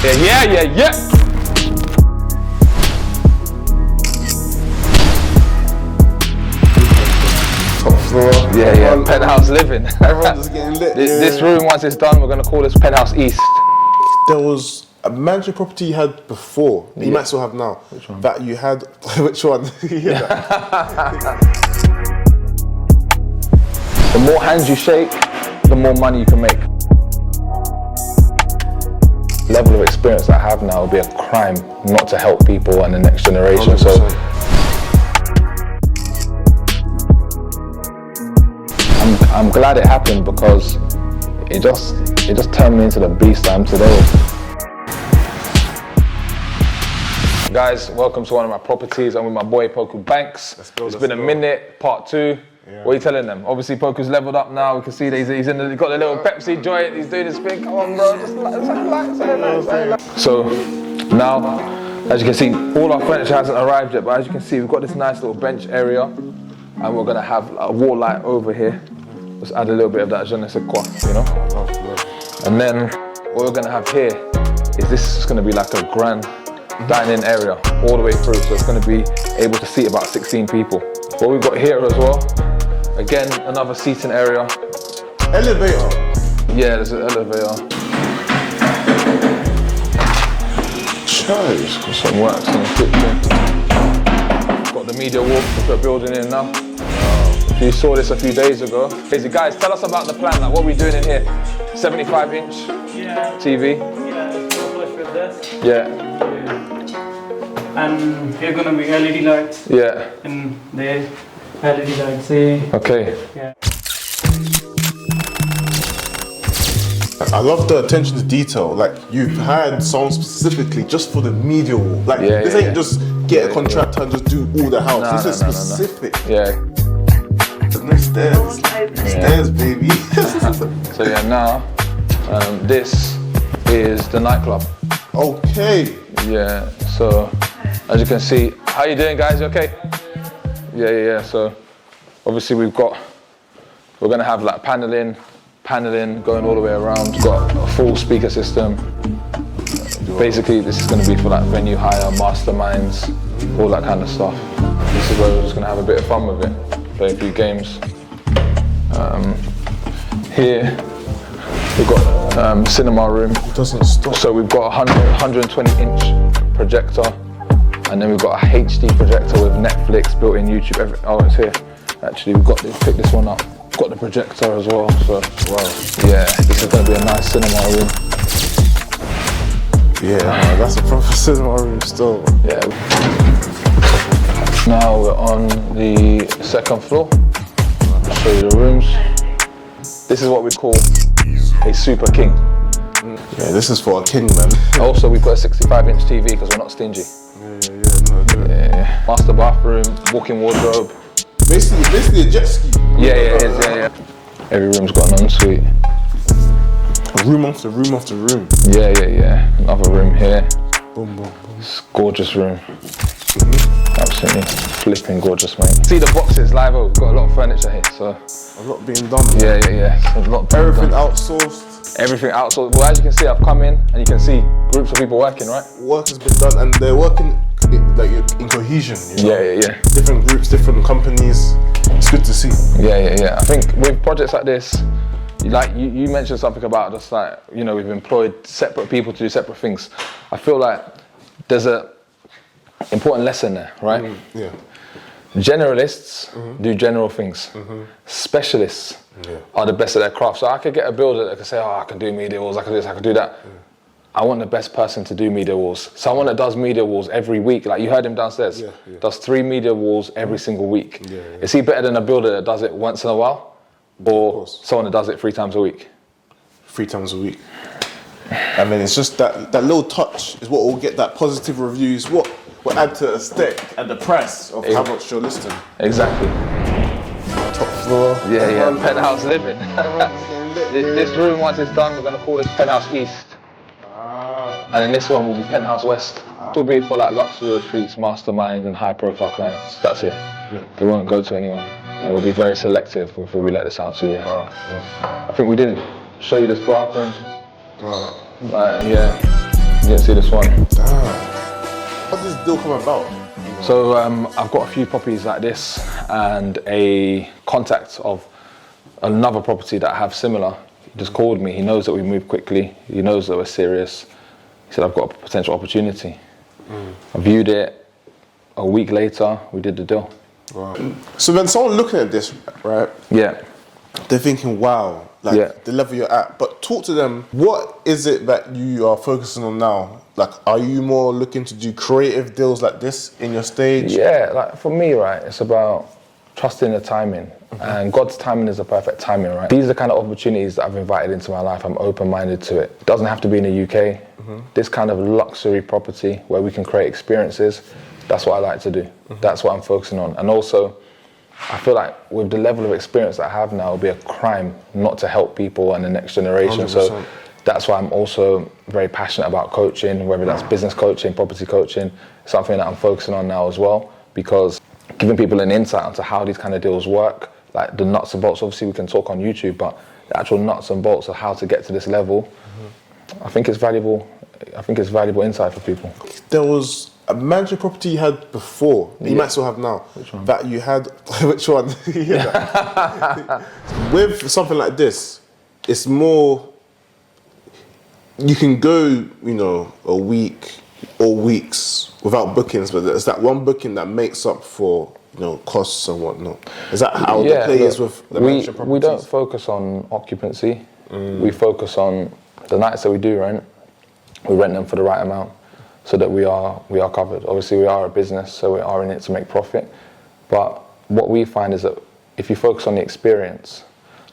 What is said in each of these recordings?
Yeah. Top floor. Yeah. Penthouse living. Everyone's just getting lit. This room, once it's done, we're gonna call this Penthouse East. There was a mansion property you had before, that you might still have now. Which one? That you had, which one? The more hands you shake, the more money you can make. The level of experience that I have now would be a crime not to help people and the next generation. 100%. So I'm glad it happened because it just turned me into the beast I am today. Guys, welcome to one of my properties. I'm with my boy Poku Banks. It's been a minute, part 2. Yeah. What are you telling them? Obviously Poku's leveled up now. We can see that he's got the little Pepsi joint. He's doing his thing. Come on, bro. Just like. So now, as you can see, all our furniture hasn't arrived yet. But as you can see, we've got this nice little bench area, and we're gonna have a wall light over here. Just add a little bit of that je ne sais quoi, you know. And then what we're gonna have here is this is gonna be like a grand dining area all the way through. So it's gonna be able to seat about 16 people. What we've got here as well, again, another seating area. Elevator. Yeah, there's an elevator. Church. Got some works in the kitchen. Got the media wall which we're building in now. You saw this a few days ago. Guys, tell us about the plan, like what we're doing in here. 75-inch TV. Yeah, it's flush with this. Yeah. And here gonna be LED lights. Yeah. And there, LED lights. See. Okay. Yeah. I love the attention to detail. Like you've hired someone specifically just for the media wall. Like this ain't just get a contractor and just do all the house. This is specific. Yeah. No stairs. Stairs, baby. So yeah, now this is the nightclub. Okay. Yeah. So as you can see, how you doing, guys? You okay? Yeah. So obviously we're gonna have like paneling going all the way around. We've got a full speaker system. Basically, this is going to be for like venue hire, masterminds, all that kind of stuff. This is where we're just going to have a bit of fun with it, play a few games. Here we've got cinema room. It doesn't stop. So we've got a 120-inch projector, and then we've got a HD projector with Netflix, built-in YouTube. It's here. Actually, we've got to pick this one up. Got the projector as well, so wow. Yeah, this is going to be a nice cinema room. Yeah, that's a proper cinema room still. Yeah. Now we're on the second floor. I'll show you the rooms. This is what we call a super king. Yeah, this is for a king, man. Also, we've got a 65-inch TV because we're not stingy. Yeah. Master bathroom, walk-in wardrobe. Basically a jet ski. Yeah, it is, yeah. Every room's got an ensuite. Room after room after room. Yeah. Another room here. Boom. It's a gorgeous room. Absolutely flipping gorgeous, mate. See the boxes live. We've got a lot of furniture here, so. A lot being done. Yeah. So a lot being Everything done. outsourced. Everything outsourced. Well, as you can see, I've come in and you can see groups of people working, right? Work has been done, and they're working in cohesion. You know? Yeah. Different groups, different companies. It's good to see. Yeah. I think with projects like this, you mentioned something about just like, you know, we've employed separate people to do separate things. I feel like there's a important lesson there, right? Yeah. Generalists do general things. Specialists are the best at their craft. So I could get a builder that could say, I can do media walls, I can do this, I can do that. I want the best person to do media walls. Someone that does media walls every week, like you heard him downstairs, does 3 media walls every single week. Is he better than a builder that does it once in a while? Or someone that does it 3 times a week? 3 times a week. I mean, it's just that little touch is what will get that positive reviews, what will add to the aesthetic and the price of how much you're listing. Exactly. Top floor. Yeah. Penthouse living. This room, once it's done, we're going to call this Penthouse East. And then this one will be Penthouse West. It will be for like luxury retreats, masterminds, and high-profile clients. That's it. We won't go to anyone. And we'll be very selective before we let this out to you. I think we didn't show you this bathroom. didn't see this one. How did this deal come about? So I've got a few properties like this and a contact of another property that I have similar. He just called me. He knows that we move quickly. He knows that we're serious. He said, I've got a potential opportunity. I viewed it. A week later, we did the deal. Wow. So when someone looking at this, right? Yeah. They're thinking, wow, like the level you're at. But talk to them, what is it that you are focusing on now? Like, are you more looking to do creative deals like this in your stage? Yeah, like for me, right, it's about trusting the timing. And God's timing is the perfect timing, right? These are the kind of opportunities that I've invited into my life. I'm open-minded to it. It doesn't have to be in the UK. This kind of luxury property where we can create experiences, that's what I like to do. That's what I'm focusing on. And also, I feel like with the level of experience that I have now, it would be a crime not to help people and the next generation. 100%. So that's why I'm also very passionate about coaching, whether that's business coaching, property coaching, something that I'm focusing on now as well, because giving people an insight into how these kind of deals work, like the nuts and bolts. Obviously we can talk on YouTube, but the actual nuts and bolts of how to get to this level, I think it's valuable. I think it's valuable insight for people. There was a mansion property you had before, you might still have now. Which one? That you had, which one? With something like this, it's more, you can go, you know, a week or weeks without bookings, but there's that one booking that makes up for, you know, costs and whatnot. Is that how the play is with the mansion properties? We don't focus on occupancy. We focus on the nights that we do rent. We rent them for the right amount so that we are covered. Obviously we are a business, so we are in it to make profit. But what we find is that if you focus on the experience,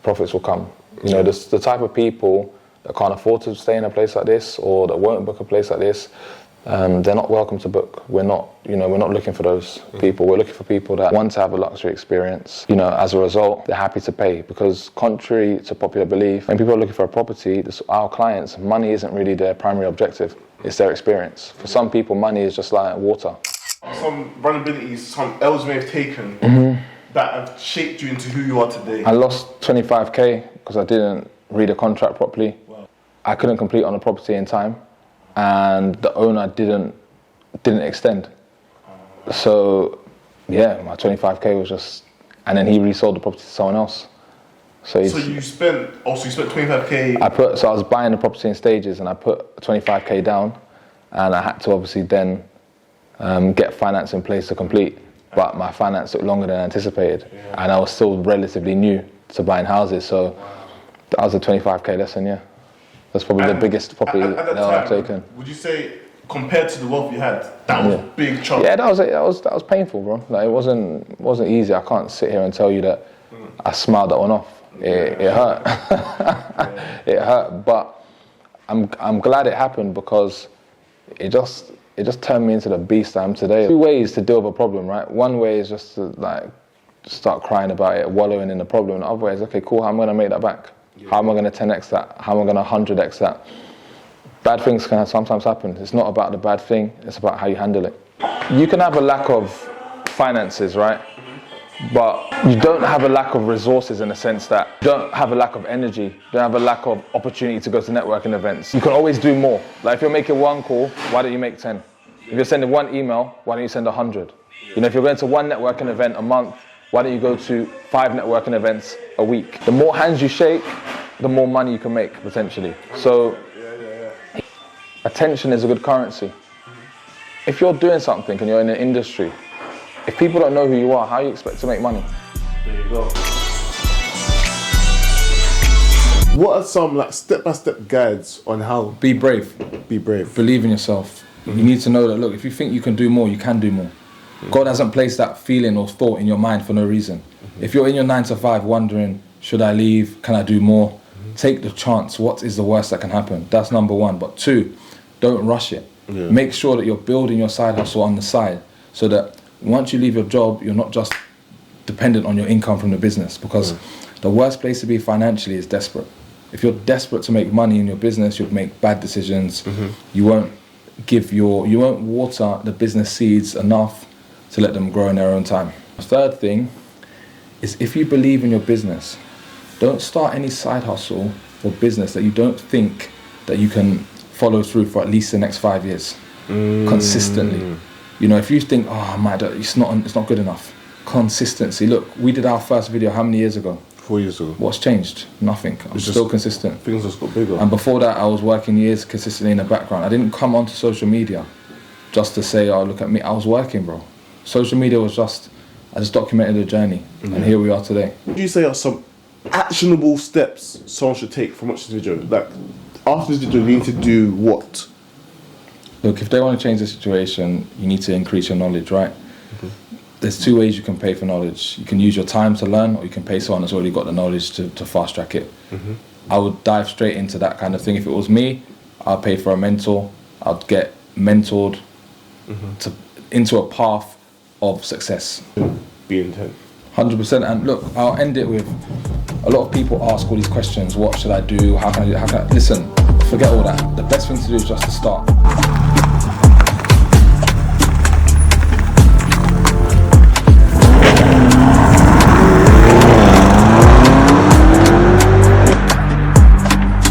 profits will come. You know, the type of people that can't afford to stay in a place like this or that won't book a place like this, they're not welcome to book. We're not looking for those people. We're looking for people that want to have a luxury experience. You know, as a result, they're happy to pay, because contrary to popular belief, when people are looking for a property, our clients, money isn't really their primary objective. It's their experience. For some people, money is just like water. Some vulnerabilities, some L's may have taken that have shaped you into who you are today. I lost 25k because I didn't read a contract properly. Wow. I couldn't complete on a property in time, and the owner didn't extend. So yeah, my 25k was just, and then he resold the property to someone else. So you spent 25k. So I was buying the property in stages, and I put 25k down, and I had to obviously then get finance in place to complete. But my finance took longer than anticipated, and I was still relatively new to buying houses. So that was a 25k lesson. Yeah, that's probably the biggest property that I've taken. Would you say, compared to the wealth you had, that was a big chunk? Yeah, that was painful, bro. Like, it wasn't easy. I can't sit here and tell you that I smiled that one off. It hurt. It hurt, but I'm glad it happened, because it just turned me into the beast I am today. 2 ways to deal with a problem, right? One way is just to like start crying about it, wallowing in the problem. The other way is, okay, cool, how am I gonna make that back? How am I gonna 10x that? How am I gonna 100x that? Bad things can sometimes happen. It's not about the bad thing, it's about how you handle it. You can have a lack of finances, right? But you don't have a lack of resources, in the sense that you don't have a lack of energy, you don't have a lack of opportunity to go to networking events. You can always do more. Like, if you're making 1 call, why don't you make 10? If you're sending 1 email, why don't you send 100? You know, if you're going to 1 networking event a month, why don't you go to 5 networking events a week? The more hands you shake, the more money you can make, potentially. So attention is a good currency. If you're doing something and you're in an industry, if people don't know who you are, how do you expect to make money? There you go. What are some like step-by-step guides on how be brave? Be brave. Believe in yourself. You need to know that, look, if you think you can do more, you can do more. God hasn't placed that feeling or thought in your mind for no reason. If you're in your 9 to 5 wondering, should I leave? Can I do more? Take the chance. What is the worst that can happen? That's number 1. But 2, don't rush it. Make sure that you're building your side hustle on the side, so that once you leave your job, you're not just dependent on your income from the business, because the worst place to be financially is desperate. If you're desperate to make money in your business, you'll make bad decisions. You won't water the business seeds enough to let them grow in their own time. The third thing is, if you believe in your business, don't start any side hustle or business that you don't think that you can follow through for at least the next 5 years, consistently. You know, if you think, oh, it's not good enough. Consistency. Look, we did our first video how many years ago? 4 years ago. What's changed? Nothing. I'm still consistent. Things just got bigger. And before that, I was working years consistently in the background. I didn't come onto social media just to say, oh, look at me. I was working, bro. Social media was I just documented the journey. And here we are today. What do you say are some actionable steps someone should take from watching this video? Like, after this video, you need to do what? Look, if they want to change the situation, you need to increase your knowledge, right? There's 2 ways you can pay for knowledge. You can use your time to learn, or you can pay someone that's already got the knowledge to fast track it. I would dive straight into that kind of thing. If it was me, I'd pay for a mentor. I'd get mentored into a path of success. Be intent. 100%. And look, I'll end it with, a lot of people ask all these questions. What should I do? How can I do? Listen, forget all that. The best thing to do is just to start.